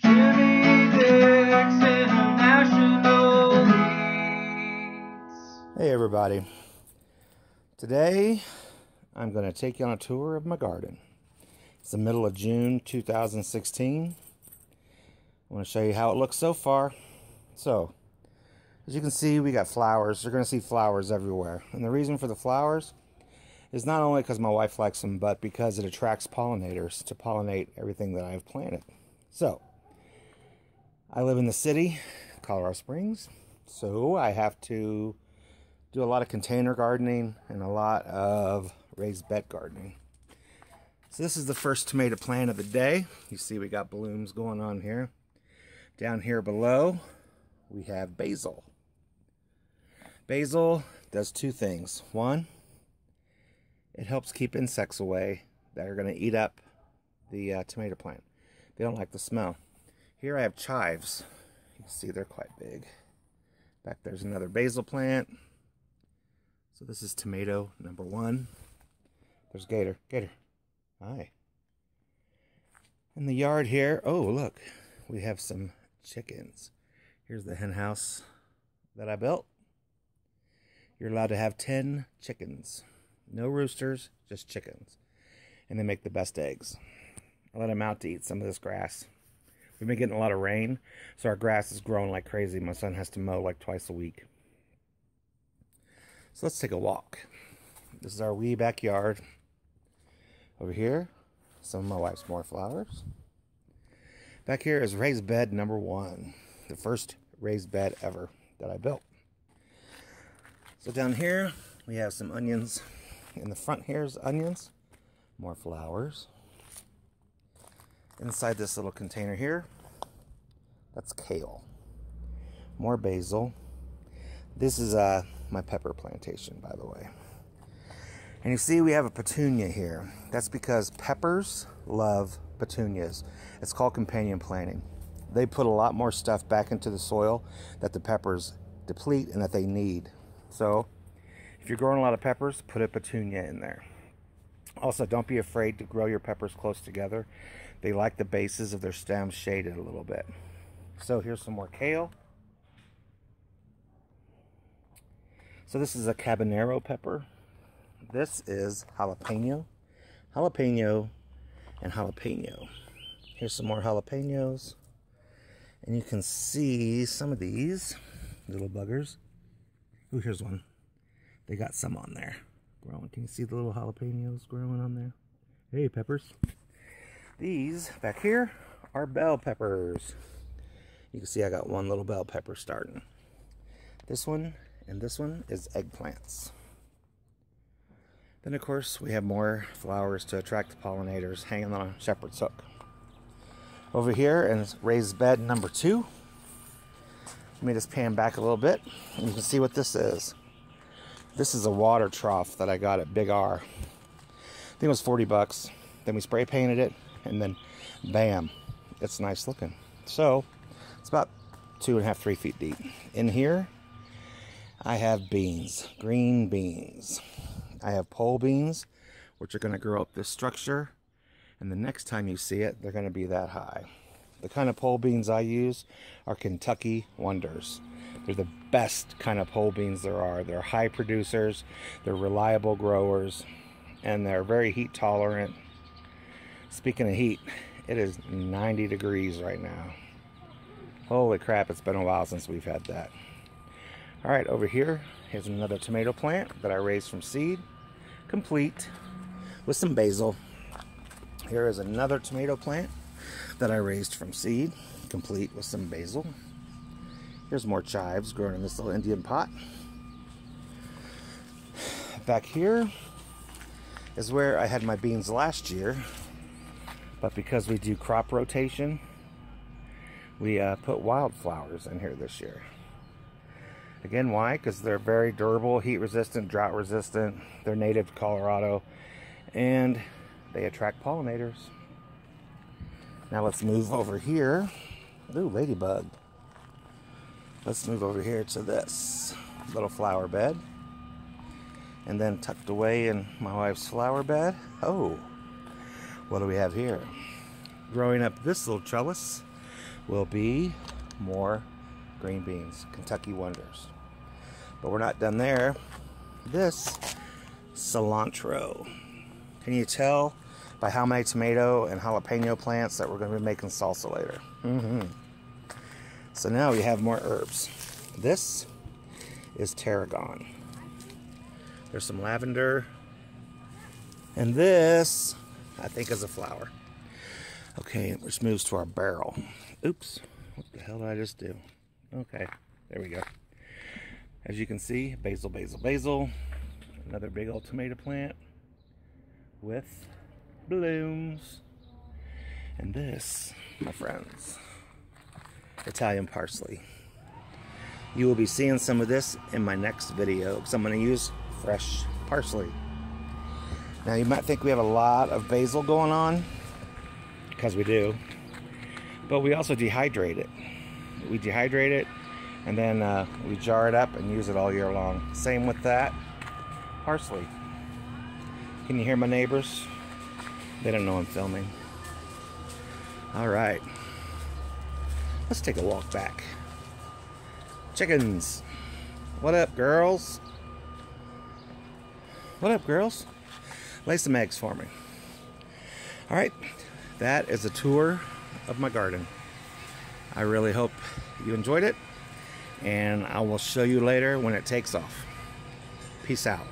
Jimmy Dixon National Leads. Hey everybody, today I'm going to take you on a tour of my garden. It's the middle of June 2016. I want to show you how it looks so far. So, as you can see, we got flowers. You're going to see flowers everywhere. And the reason for the flowers is not only because my wife likes them, but because it attracts pollinators to pollinate everything that I've planted. So, I live in the city, Colorado Springs, so I have to do a lot of container gardening and a lot of raised bed gardening. So this is the first tomato plant of the day. You see we got blooms going on here. Down here below, we have basil. Basil does two things. One, it helps keep insects away that are going to eat up the tomato plant. They don't like the smell. Here I have chives. You can see they're quite big. Back there's another basil plant. So this is tomato number one. There's Gator. Gator. Hi. In the yard here, oh look, we have some chickens. Here's the hen house that I built. You're allowed to have 10 chickens. No roosters, just chickens. And they make the best eggs. I let them out to eat some of this grass. We've been getting a lot of rain, so our grass is growing like crazy. My son has to mow like twice a week. So let's take a walk. This is our wee backyard. Over here, some of my wife's more flowers. Back here is raised bed number one. The first raised bed ever that I built. So down here, we have some onions. In the front here's onions. More flowers. Inside this little container here, that's kale. More basil. This is my pepper plantation, by the way. And you see we have a petunia here. That's because peppers love petunias. It's called companion planting. They put a lot more stuff back into the soil that the peppers deplete and that they need. So if you're growing a lot of peppers, put a petunia in there. Also, don't be afraid to grow your peppers close together. They like the bases of their stems shaded a little bit. So here's some more kale. So this is a habanero pepper. This is jalapeno. Jalapeno and jalapeno. Here's some more jalapenos. And you can see some of these little buggers. Ooh, here's one. They got some on there growing. Can you see the little jalapenos growing on there? Hey, peppers. These back here are bell peppers. You can see I got one little bell pepper starting. This one and this one is eggplants. Then of course we have more flowers to attract the pollinators hanging on a shepherd's hook. Over here is raised bed number two. Let me just pan back a little bit and you can see what this is. This is a water trough that I got at Big R. I think it was 40 bucks. Then we spray painted it and then bam, it's nice looking. So it's about 2.5, 3 feet deep. In here I have beans, green beans. I have pole beans, which are going to grow up this structure. And the next time you see it, they're going to be that high. The kind of pole beans I use are Kentucky Wonders. They're the best kind of pole beans there are. They're high producers, they're reliable growers, and they're very heat tolerant. Speaking of heat, it is 90 degrees right now. Holy crap, it's been a while since we've had that. All right, over here, here's another tomato plant that I raised from seed, complete with some basil. Here is another tomato plant that I raised from seed, complete with some basil. Here's more chives growing in this little Indian pot. Back here is where I had my beans last year, but because we do crop rotation, we put wildflowers in here this year. Again, why? Because they're very durable, heat resistant, drought resistant. They're native to Colorado and they attract pollinators. Now let's move over here. Ooh, ladybug. Let's move over here to this little flower bed. And then tucked away in my wife's flower bed. Oh, what do we have here? Growing up this little trellis, will be more green beans, Kentucky Wonders. But we're not done there. This cilantro. Can you tell by how many tomato and jalapeno plants that we're going to be making salsa later? So now we have more herbs. This is tarragon. There's some lavender. And this, I think, is a flower. Okay, which moves to our barrel. Oops, what the hell did I just do? Okay, there we go. As you can see, basil, basil, basil. Another big old tomato plant with blooms. And this, my friends, Italian parsley. You will be seeing some of this in my next video because I'm going to use fresh parsley. Now you might think we have a lot of basil going on, because we do, but we also dehydrate it. We dehydrate it and then we jar it up and use it all year long. Same with that parsley. Can you hear my neighbors? They don't know I'm filming. All right, let's take a walk back. Chickens, what up, girls? What up, girls? Lay some eggs for me. All right, that is a tour of my garden. I really hope you enjoyed it, and I will show you later when it takes off. Peace out.